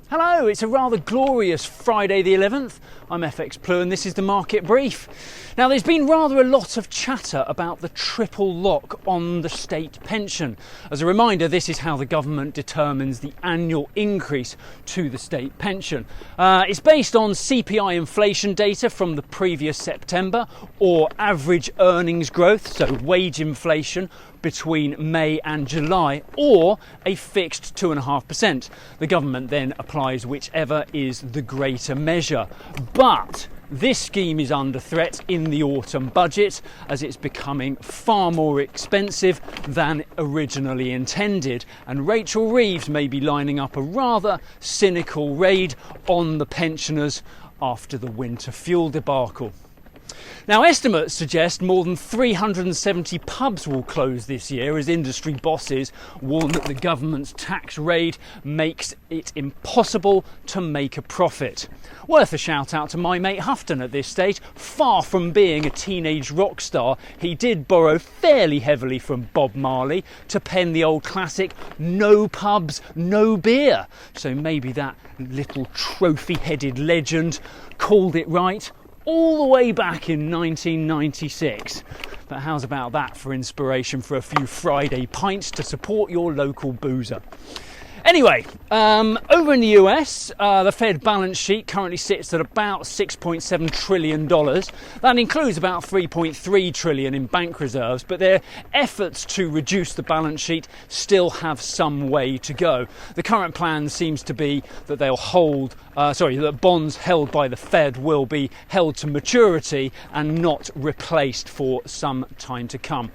Hello, it's a rather glorious Friday the 11th. I'm FxPlew and this is the market brief. Now there's been rather a lot of chatter about the triple lock on the state pension. As a reminder, this is how the government determines the annual increase to the state pension. It's based on CPI inflation data from the previous September or average earnings growth, so wage inflation between May and July, or a fixed 2.5%. The government then applies whichever is the greater measure. But this scheme is under threat in the autumn budget as it's becoming far more expensive than originally intended, and Rachel Reeves may be lining up a rather cynical raid on the pensioners after the winter fuel debacle. Now, estimates suggest more than 370 pubs will close this year as industry bosses warn that the government's tax raid makes it impossible to make a profit. Worth a shout out to my mate Houghton at this stage. Far from being a teenage rock star, he did borrow fairly heavily from Bob Marley to pen the old classic, "No pubs, no beer." So maybe that little trophy-headed legend called it right all the way back in 1996. But how's about that for inspiration for a few Friday pints to support your local boozer? Anyway, over in the US, the Fed balance sheet currently sits at about $6.7 trillion. That includes about $3.3 trillion in bank reserves, but their efforts to reduce the balance sheet still have some way to go. The current plan seems to be that that bonds held by the Fed will be held to maturity and not replaced for some time to come.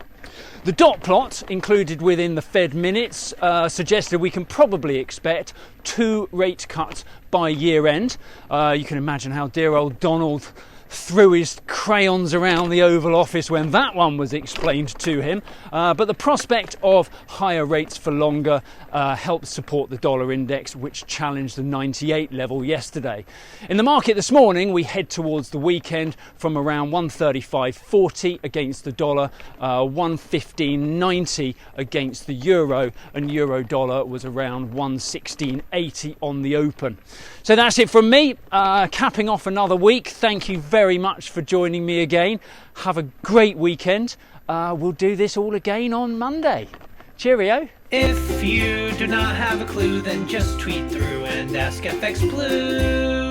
The dot plot included within the Fed minutes suggested we can probably expect 2 rate cuts by year end. You can imagine how dear old Donald threw his crayons around the Oval Office when that one was explained to him. But the prospect of higher rates for longer helped support the dollar index, which challenged the 98 level yesterday. In the market this morning, we head towards the weekend from around 135.40 against the dollar, 115.90 against the euro, and euro dollar was around 116.80 on the open. So that's it from me, capping off another week. Thank you very much for joining me again. Have a great weekend. We'll do this all again on Monday. Cheerio. If you do not have a clue, then just tweet through and ask FxPlew.